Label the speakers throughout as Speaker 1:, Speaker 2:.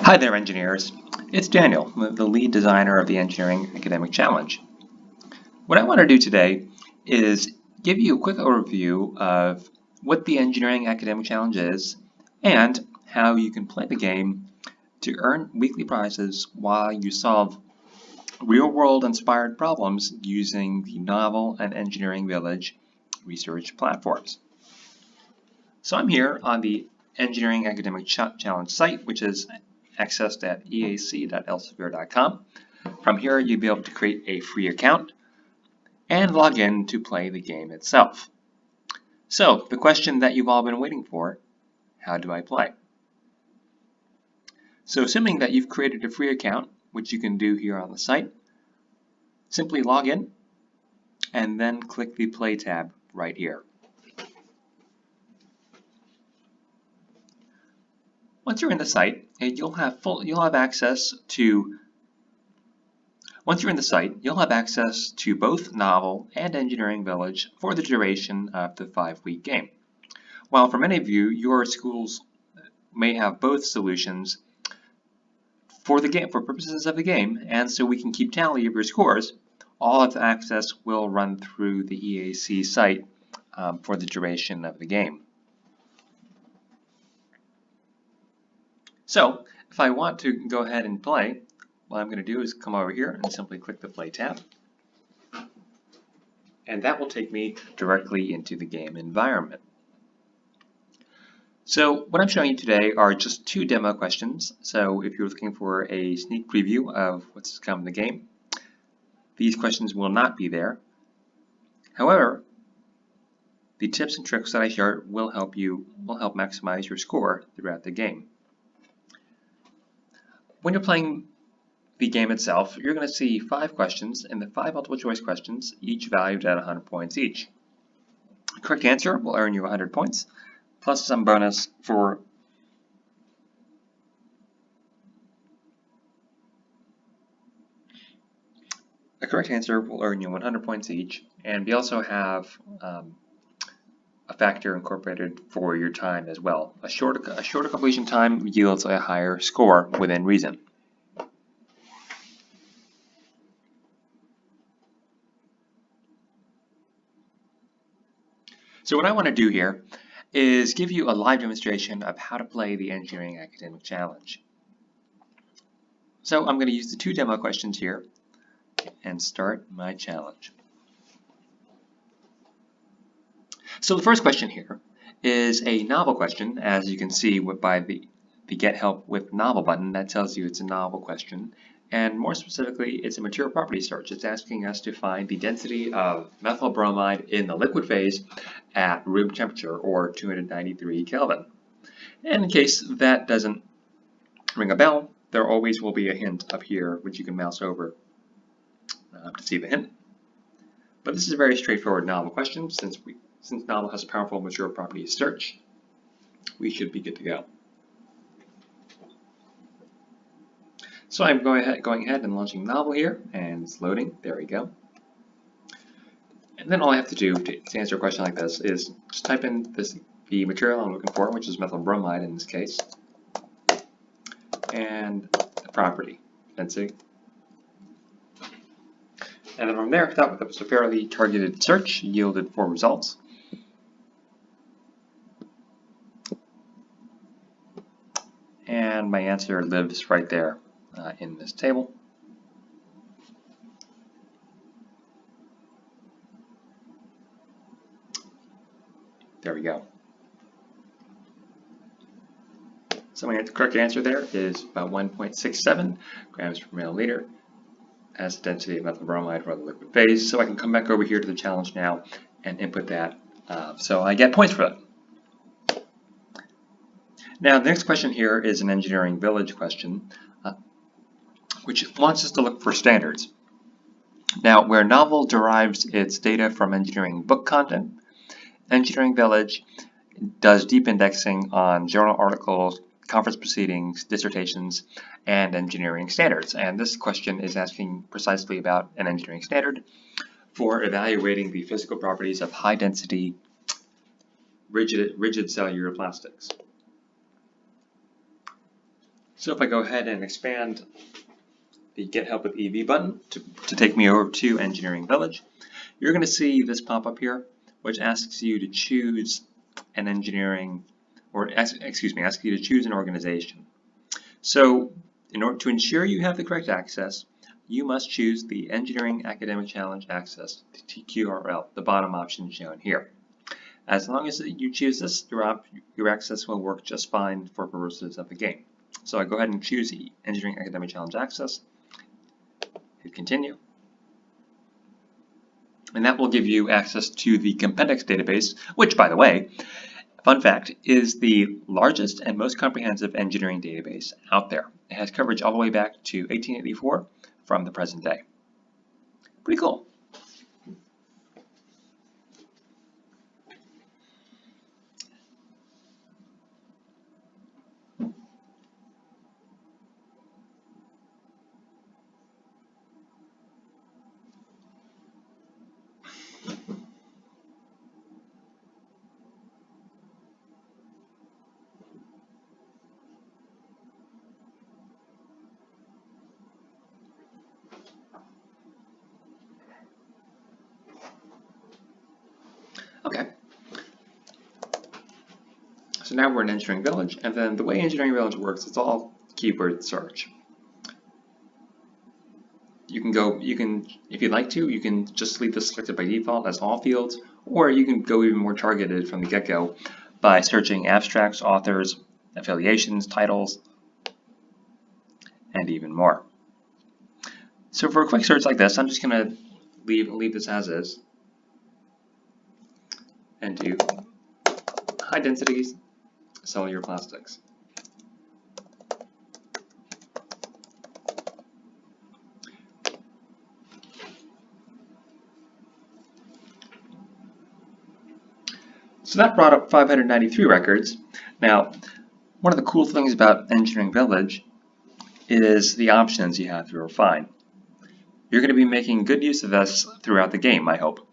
Speaker 1: Hi there, engineers. It's Daniel, the lead designer of the Engineering Academic Challenge. What I want to do today is give you a quick overview of what the Engineering Academic Challenge is and how you can play the game to earn weekly prizes while you solve real-world inspired problems using the Novel and Engineering Village research platforms. So I'm here on the Engineering Academic Challenge site, which is accessed at eac.elsevier.com. From here, you'll be able to create a free account and log in to play the game itself. So, the question that you've all been waiting for, how do I play? So, assuming that you've created a free account, which you can do here on the site, simply log in and then click the Play tab right here. Once you're in the site, you'll have access to both Novel and Engineering Village for the duration of the 5-week game. While for many of you, your schools may have both solutions for purposes of the game, and so we can keep tally of your scores, all of the access will run through the EAC site for the duration of the game. So, if I want to go ahead and play, what I'm going to do is come over here and simply click the Play tab. And that will take me directly into the game environment. So, what I'm showing you today are just 2 demo questions. So, if you're looking for a sneak preview of what's to come in the game, these questions will not be there. However, the tips and tricks that I share will help maximize your score throughout the game. When you're playing the game itself, you're going to see 5 questions, and the 5 multiple choice questions, each valued at 100 points each. The correct answer will earn you 100 points, plus some bonus for a correct answer will earn you 100 points each, and we also have a factor incorporated for your time as well. A shorter completion time yields a higher score within reason. So what I want to do here is give you a live demonstration of how to play the Engineering Academic Challenge. So I'm going to use the 2 demo questions here and start my challenge. So the first question here is a novel question. As you can see by the Get Help with Novel button, that tells you it's a novel question. And more specifically, it's a material property search. It's asking us to find the density of methyl bromide in the liquid phase at room temperature, or 293 Kelvin. And in case that doesn't ring a bell, there always will be a hint up here which you can mouse over to see the hint. But this is a very straightforward novel question. Since Novel has a powerful material properties search, we should be good to go. So I'm going ahead and launching Novel here, and it's loading. There we go. And then all I have to do to answer a question like this is just type in the material I'm looking for, which is methyl bromide in this case, and the property, density. And then from there, that was a fairly targeted search, yielded 4 results. And my answer lives right there in this table. There we go. So the correct answer there is about 1.67 grams per milliliter as the density of methyl bromide for the liquid phase. So I can come back over here to the challenge now and input that. So I get points for that. Now, the next question here is an Engineering Village question, which wants us to look for standards. Now, where Novel derives its data from engineering book content, Engineering Village does deep indexing on journal articles, conference proceedings, dissertations, and engineering standards. And this question is asking precisely about an engineering standard for evaluating the physical properties of high-density rigid cellular plastics. So if I go ahead and expand the Get Help with EV button to take me over to Engineering Village, you're going to see this pop up here, which asks you to choose an engineering, or asks you to choose an organization. So in order to ensure you have the correct access, you must choose the Engineering Academic Challenge Access, the TQRL, the bottom option shown here. As long as you choose this, your access will work just fine for purposes of the game. So I go ahead and choose the Engineering Academic Challenge Access, hit continue, and that will give you access to the Compendex database, which, by the way, fun fact, is the largest and most comprehensive engineering database out there. It has coverage all the way back to 1884 from the present day. Pretty cool. Okay. So now we're in Engineering Village, and then the way Engineering Village works, it's all keyword search. You can, if you'd like to, you can just leave this selected by default as all fields, or you can go even more targeted from the get-go by searching abstracts, authors, affiliations, titles, and even more. So for a quick search like this, I'm just going to leave this as is and do high density cellular plastics. So that brought up 593 records. Now, one of the cool things about Engineering Village is the options you have to refine. You're going to be making good use of this throughout the game, I hope,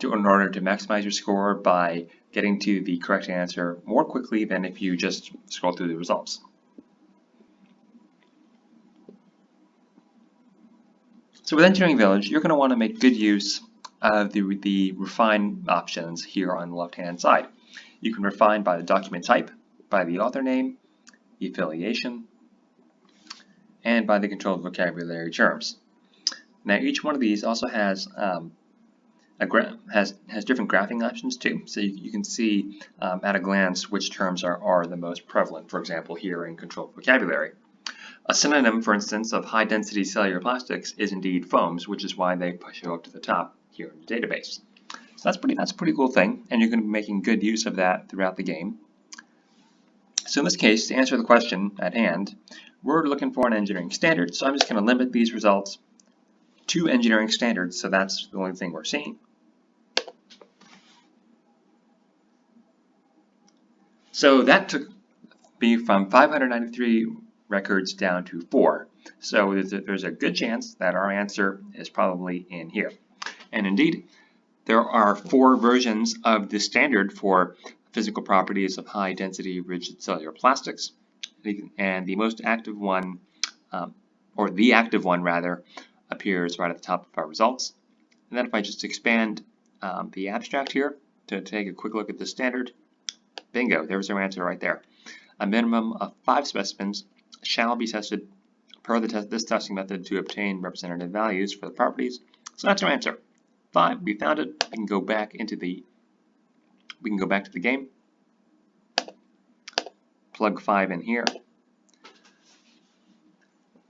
Speaker 1: in order to maximize your score by getting to the correct answer more quickly than if you just scroll through the results. So with Engineering Village, you're going to want to make good use of the refine options here on the left-hand side. You can refine by the document type, by the author name, the affiliation, and by the controlled vocabulary terms. Now each one of these also has different graphing options too, so you can see at a glance which terms are the most prevalent, for example here in controlled vocabulary. A synonym, for instance, of high-density cellular plastics is indeed foams, which is why they show up to the top here in the database. So that's a pretty cool thing, and you're going to be making good use of that throughout the game. So in this case, to answer the question at hand, we're looking for an engineering standard, so I'm just going to limit these results to engineering standards, so that's the only thing we're seeing. So that took me from 593 records down to 4. So there's a good chance that our answer is probably in here. And indeed, there are 4 versions of the standard for physical properties of high-density rigid cellular plastics. And the most active one, or the active one rather, appears right at the top of our results. And then if I just expand the abstract here to take a quick look at the standard, bingo, there's our answer right there. A minimum of 5 specimens shall be tested per this testing method to obtain representative values for the properties. So that's our answer. 5, we found it. We can go back to the game. Plug 5 in here.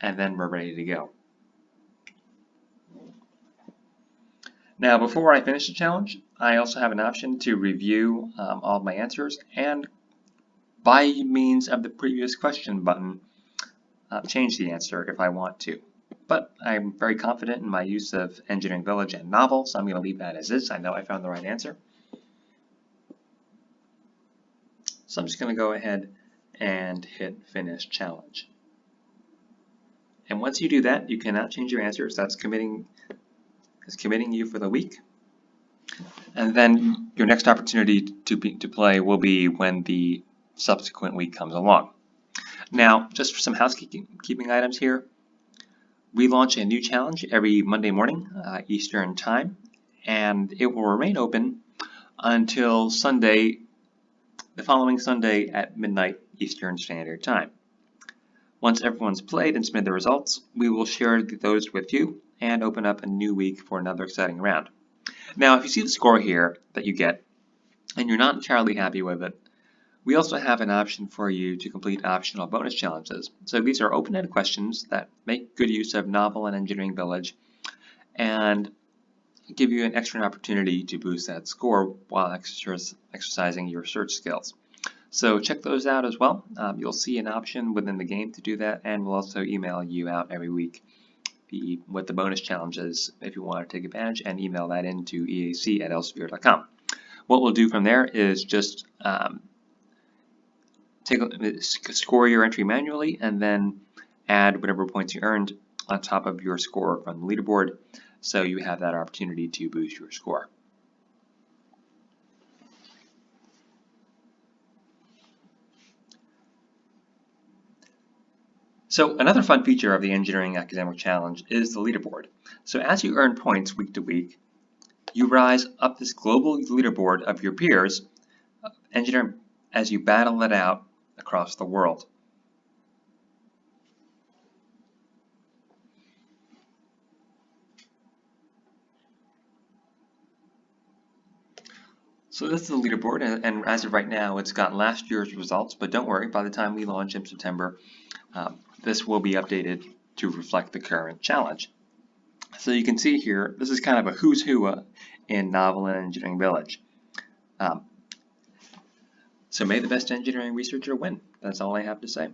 Speaker 1: And then we're ready to go. Now, before I finish the challenge, I also have an option to review all of my answers and, by means of the previous question button, change the answer if I want to. But I'm very confident in my use of Engineering Village and Novel, so I'm going to leave that as is. I know I found the right answer. So I'm just going to go ahead and hit Finish Challenge. And once you do that, you cannot change your answers. That's committing you for the week. And then your next opportunity to play will be when the subsequent week comes along. Now, just for some housekeeping items here, we launch a new challenge every Monday morning, Eastern Time, and it will remain open until Sunday, the following Sunday at midnight Eastern Standard Time. Once everyone's played and submitted the results, we will share those with you and open up a new week for another exciting round. Now, if you see the score here that you get, and you're not entirely happy with it, we also have an option for you to complete optional bonus challenges. So these are open-ended questions that make good use of Novel and Engineering Village and give you an extra opportunity to boost that score while exercising your search skills. So check those out as well. You'll see an option within the game to do that, and we'll also email you out every week what the bonus challenge is if you want to take advantage, and email that in to eac@elsevier.com. What we'll do from there is just score your entry manually and then add whatever points you earned on top of your score from the leaderboard, so you have that opportunity to boost your score. So another fun feature of the Engineering Academic Challenge is the leaderboard. So as you earn points week to week, you rise up this global leaderboard of your peers as you battle it out across the world. So this is the leaderboard, and as of right now, it's got last year's results, but don't worry, by the time we launch in September, this will be updated to reflect the current challenge. So you can see here, this is kind of a who's who in Novel and Engineering Village. So may the best engineering researcher win. That's all I have to say.